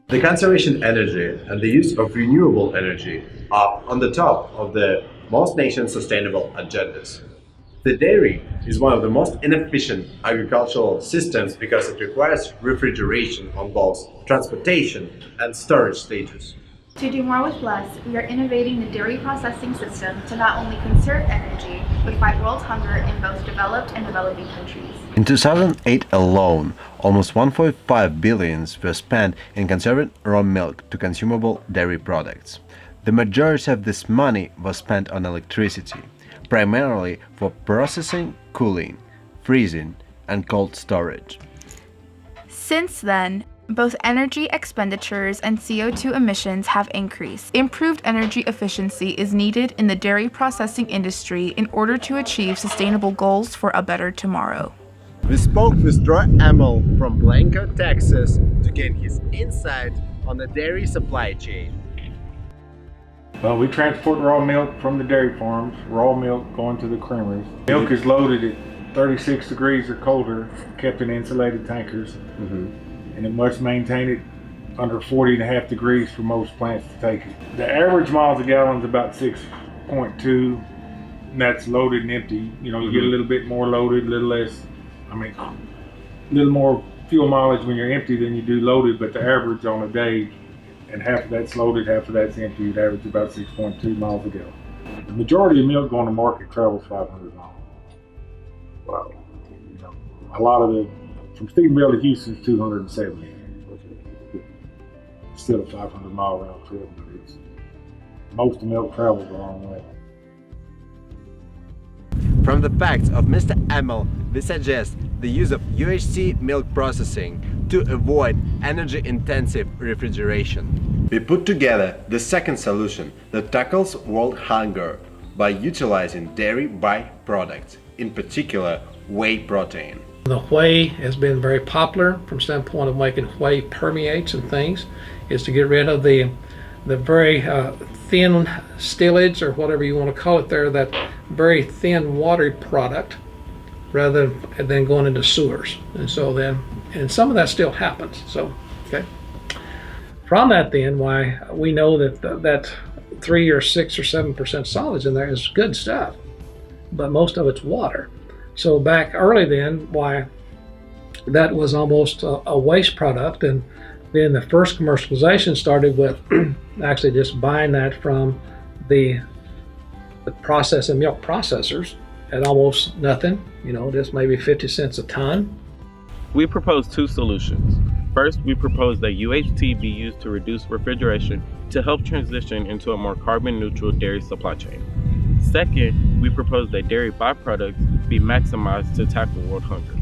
The conservation energy and the use of renewable energy are on the top of the most nations' sustainable agendas. The dairy is one of the most inefficient agricultural systems because it requires refrigeration on both transportation and storage stages. To do more with less, we are innovating the dairy processing system to not only conserve energy, but fight world hunger in both developed and developing countries. In 2008 alone, almost 1.5 billion were spent in conserving raw milk to consumable dairy products. The majority of this money was spent on electricity, primarily for processing, cooling, freezing, and cold storage. Since then, both energy expenditures and CO2 emissions have increased. Improved energy efficiency is needed in the dairy processing industry in order to achieve sustainable goals for a better tomorrow. We spoke with Troy Amel from Blanco, Texas, to gain his insight on the dairy supply chain. Well, we transport raw milk from the dairy farms, raw milk going to the creameries. Milk is loaded at 36 degrees or colder, kept in insulated tankers, and it must maintain it under 40.5 degrees for most plants to take it. The average miles a gallon is about 6.2, and that's loaded and empty. You know, you get a little bit more loaded, a little less, a little more fuel mileage when you're empty than you do loaded, but the average on a day, and half of that's loaded, half of that's empty, it averages about 6.2 miles a gallon. The majority of milk going to market travels 500 miles. Wow. You know, a lot of from Stephenville to Houston is 270. It's still a 500-mile round trip, but most of the milk travels a long way. From the facts of Mr. Amel, we suggest the use of UHT milk processing to avoid energy-intensive refrigeration. We put together the second solution that tackles world hunger by utilizing dairy byproducts, in particular whey protein. The whey has been very popular from the standpoint of making whey permeates and things, is to get rid of the very thin stillage, or whatever you want to call it there, that very thin watery product, rather than going into sewers. And so then, and some of that still happens. So, okay. From that then, why we know that that 3 or 6 or 7% solids in there is good stuff, but most of it's water. So back early then, why that was almost a waste product, and then the first commercialization started with actually just buying that from the processing milk processors at almost nothing, you know, just maybe 50 cents a ton. We propose two solutions. First, we propose that UHT be used to reduce refrigeration to help transition into a more carbon neutral dairy supply chain. Second, we propose that dairy byproducts be maximized to tackle world hunger.